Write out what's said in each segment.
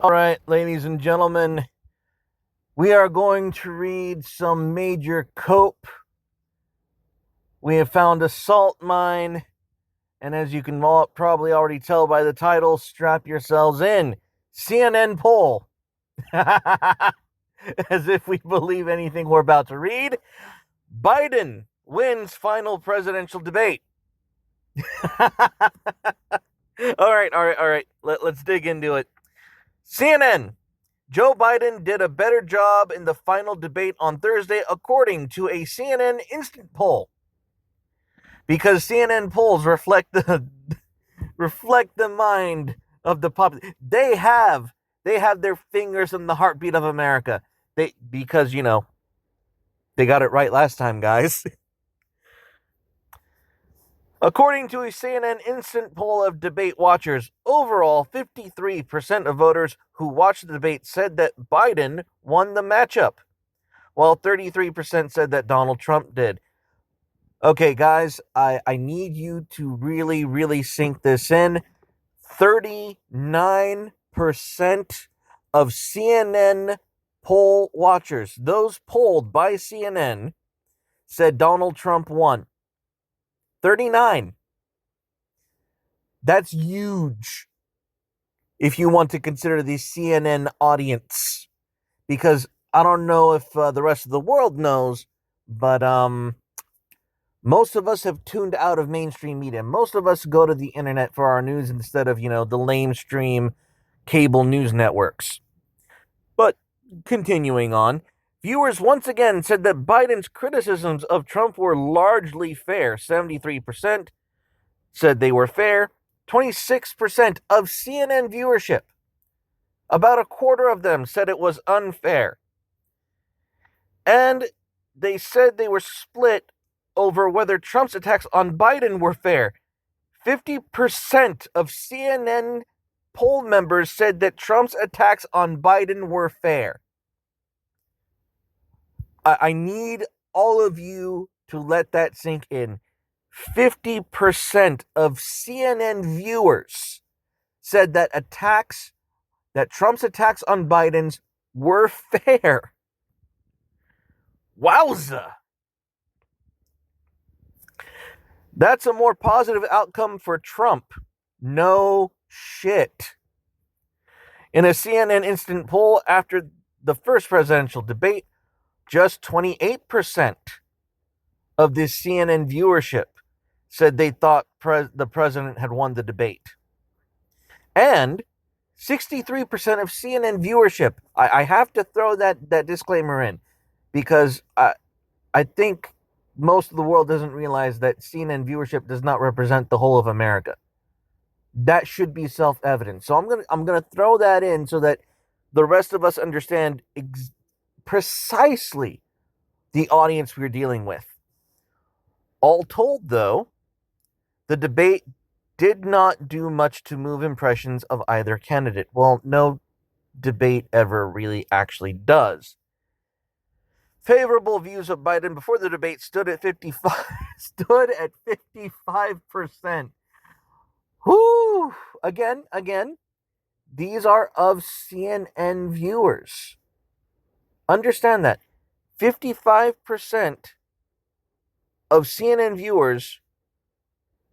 All right, ladies and gentlemen, we are going to read some major cope. We have found a salt mine, and as you can probably already tell by the title, strap yourselves in. CNN poll. As if we believe anything we're about to read. Biden wins final presidential debate. All right. Let's dig into it. CNN. Joe Biden did a better job in the final debate on Thursday, according to a CNN instant poll. Because CNN polls reflect the mind of the public. They have their fingers in the heartbeat of America. Because they got it right last time, guys. According to a CNN instant poll of debate watchers, overall 53% of voters who watched the debate said that Biden won the matchup, while 33% said that Donald Trump did. Okay, guys, I need you to really, really sink this in. 39% of CNN poll watchers, those polled by CNN, said Donald Trump won. 39. That's huge if you want to consider the CNN audience. Because I don't know if the rest of the world knows, but most of us have tuned out of mainstream media. Most of us go to the internet for our news instead of, the lamestream cable news networks. But continuing on, viewers once again said that Biden's criticisms of Trump were largely fair. 73% said they were fair. 26% of CNN viewership, about a quarter of them, said it was unfair. And they said they were split over whether Trump's attacks on Biden were fair. 50% of CNN poll members said that Trump's attacks on Biden were fair. I need all of you to let that sink in. 50% of CNN viewers said that Trump's attacks on Biden's were fair. Wowza! That's a more positive outcome for Trump. No shit. In a CNN instant poll after the first presidential debate, just 28% of the CNN viewership said they thought the president had won the debate. And 63% of CNN viewership, I have to throw that disclaimer in, because I think most of the world doesn't realize that CNN viewership does not represent the whole of America. That should be self-evident. So I'm gonna throw that in so that the rest of us understand precisely the audience we're dealing with. All told, though, the debate did not do much to move impressions of either candidate. Well, no debate ever really actually does. Favorable views of Biden before the debate stood at 55%. Whoo! Again, these are of CNN viewers. Understand that. 55% of CNN viewers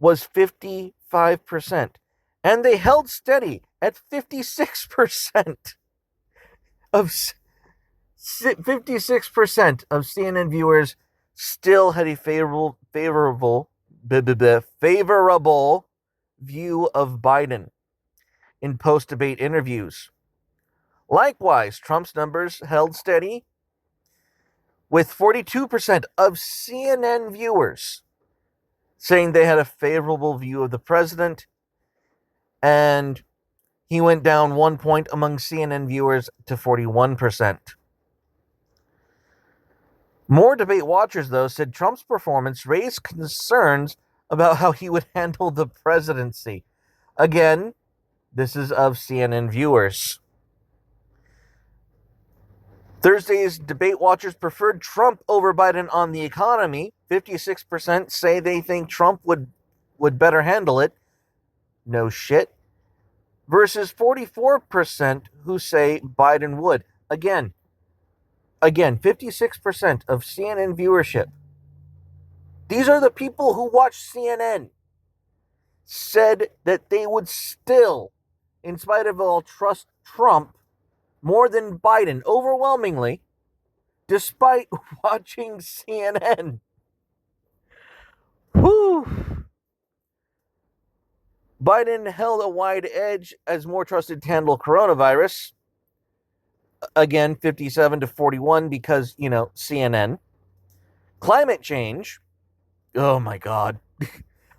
was 55%. And they held steady at 56% of 56% of CNN viewers still had a favorable view of Biden in post-debate interviews. Likewise, Trump's numbers held steady, with 42% of CNN viewers saying they had a favorable view of the president, and he went down 1 point among CNN viewers to 41%. More debate watchers, though, said Trump's performance raised concerns about how he would handle the presidency. Again, this is of CNN viewers. Thursday's debate watchers preferred Trump over Biden on the economy. 56% say they think Trump would better handle it. No shit. versus 44% who say Biden would. Again, 56% of CNN viewership. These are the people who watch CNN, said that they would still, in spite of all, trust Trump more than Biden, overwhelmingly, despite watching CNN. Whew. Biden held a wide edge as more trusted to handle coronavirus. Again, 57 to 41 because, CNN. Climate change. Oh my God.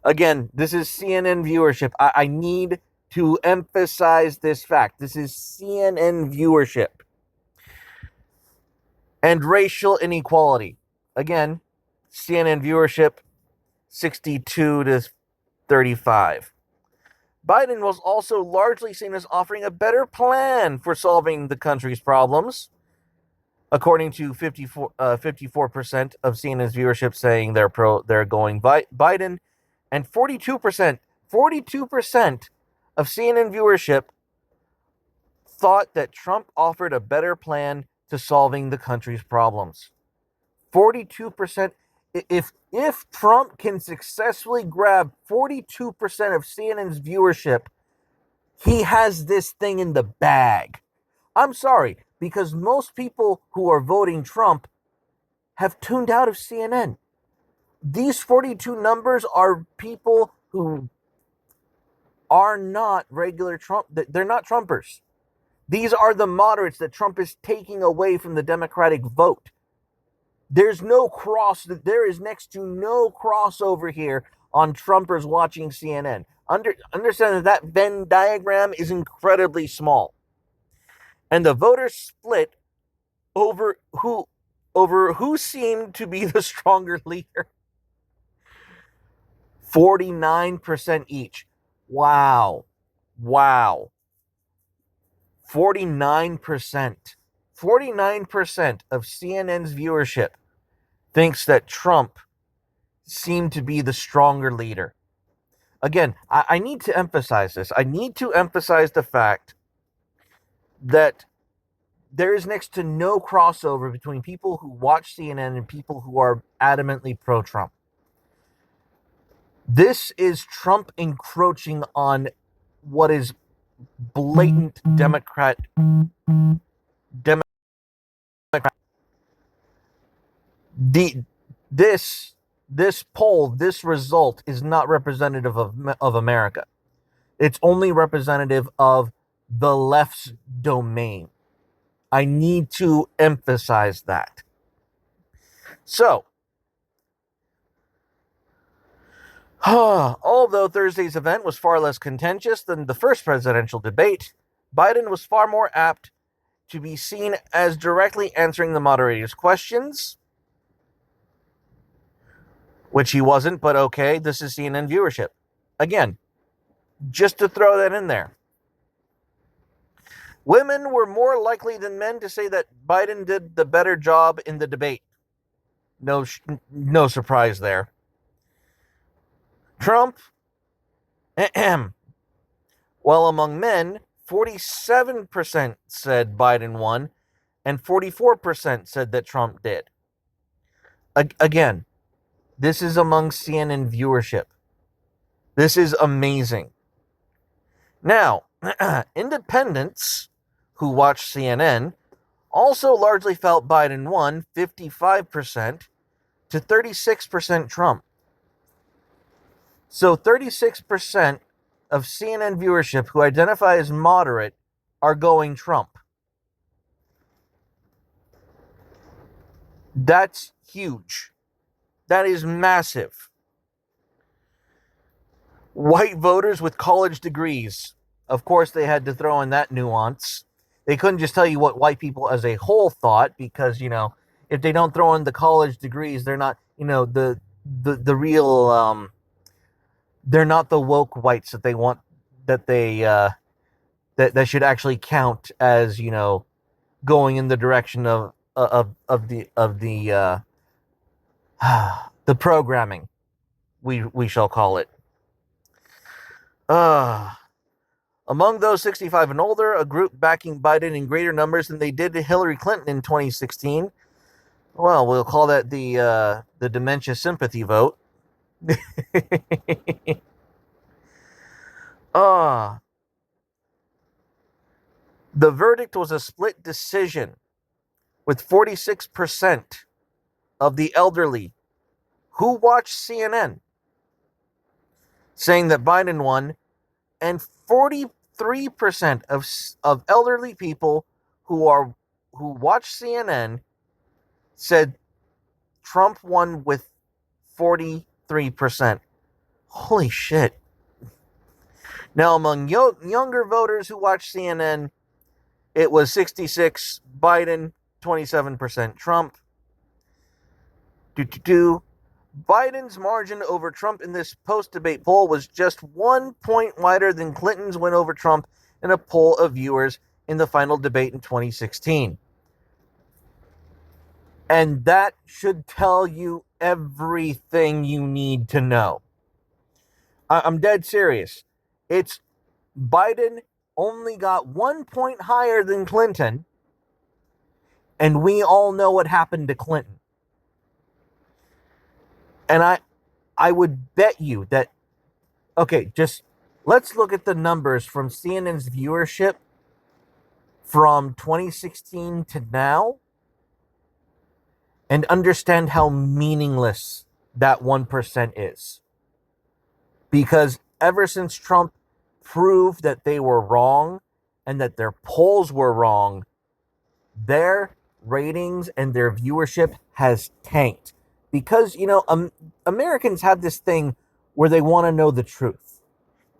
Again, this is CNN viewership. I need to emphasize this fact. This is CNN viewership. And racial inequality. Again, CNN viewership 62 to 35. Biden was also largely seen as offering a better plan for solving the country's problems, according to 54% of CNN's viewership saying they're going Biden, and 42% of CNN viewership thought that Trump offered a better plan to solving the country's problems. 42%. If Trump can successfully grab 42% of CNN's viewership, he has this thing in the bag. I'm sorry, because most people who are voting Trump have tuned out of CNN. These 42 numbers are people who are not regular Trump. They're not Trumpers. These are the moderates that Trump is taking away from the Democratic vote. There is next to no crossover here on Trumpers watching CNN. Understand that Venn diagram is incredibly small. And the voters split over who seemed to be the stronger leader. 49% each. Wow. 49%. 49% of CNN's viewership thinks that Trump seemed to be the stronger leader. Again, I need to emphasize this. I need to emphasize the fact that there is next to no crossover between people who watch CNN and people who are adamantly pro-Trump. This is Trump encroaching on what is blatant Democrat. This poll, this result is not representative of America. It's only representative of the left's domain. I need to emphasize that. So, although Thursday's event was far less contentious than the first presidential debate, Biden was far more apt to be seen as directly answering the moderators' questions, which he wasn't, but okay, this is CNN viewership. Again, just to throw that in there. Women were more likely than men to say that Biden did the better job in the debate. No surprise there. Trump, well, among men, 47% said Biden won, and 44% said that Trump did. Again, this is among CNN viewership. This is amazing. Now, independents who watch CNN also largely felt Biden won, 55% to 36% Trump. So 36% of CNN viewership who identify as moderate are going Trump. That's huge. That is massive. White voters with college degrees. Of course, they had to throw in that nuance. They couldn't just tell you what white people as a whole thought because, if they don't throw in the college degrees, they're not, the real, they're not the woke whites that they want, that they, that should actually count as, going in the direction of the the programming, we shall call it. Among those 65 and older, a group backing Biden in greater numbers than they did Hillary Clinton in 2016. Well, we'll call that the dementia sympathy vote. The verdict was a split decision, with 46% of the elderly who watched CNN saying that Biden won, and 43% of elderly people who watch CNN said Trump won with 43%. Holy shit. Now, among younger voters who watch CNN, it was 66 Biden, 27% Trump. Biden's margin over Trump in this post-debate poll was just 1 point wider than Clinton's win over Trump in a poll of viewers in the final debate in 2016. And that should tell you everything you need to know. I'm dead serious. It's Biden only got 1 point higher than Clinton, and we all know what happened to Clinton. And I would bet you that, okay, just let's look at the numbers from CNN's viewership from 2016 to now and understand how meaningless that 1% is. Because ever since Trump proved that they were wrong and that their polls were wrong, their ratings and their viewership has tanked. Because, Americans have this thing where they want to know the truth.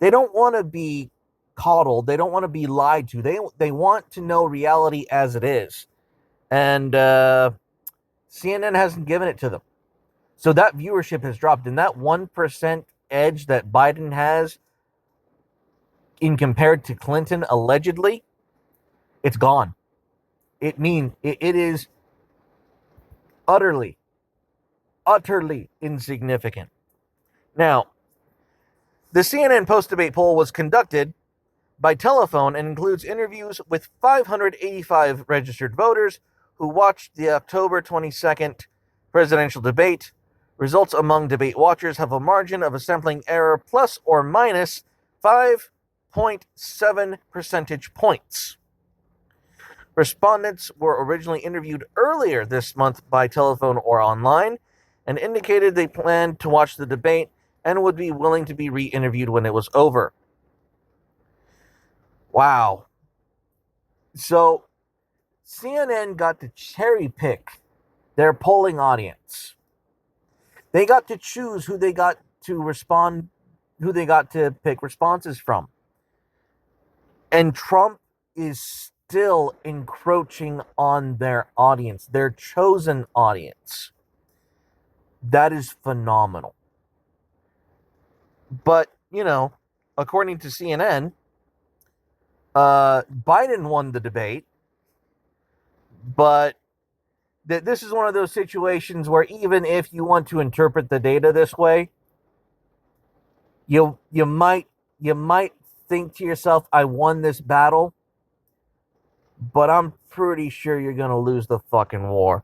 They don't want to be coddled. They don't want to be lied to. They want to know reality as it is. And CNN hasn't given it to them. So that viewership has dropped. And that 1% edge that Biden has in compared to Clinton, allegedly, it's gone. It is utterly insignificant. Now, the CNN post-debate poll was conducted by telephone and includes interviews with 585 registered voters who watched the October 22nd presidential debate. Results among debate watchers have a margin of a sampling error plus or minus 5.7 percentage points. Respondents were originally interviewed earlier this month by telephone or online and indicated they planned to watch the debate and would be willing to be re-interviewed when it was over. Wow. So, CNN got to cherry pick their polling audience. They got to choose who they got to pick responses from. And Trump is still encroaching on their audience, their chosen audience. That is phenomenal. But, according to CNN, Biden won the debate, but this is one of those situations where even if you want to interpret the data this way, you might think to yourself, I won this battle, but I'm pretty sure you're going to lose the fucking war.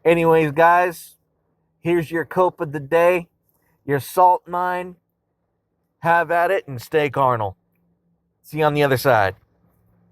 Anyways, guys, here's your cope of the day, your salt mine. Have at it and stay carnal. See you on the other side.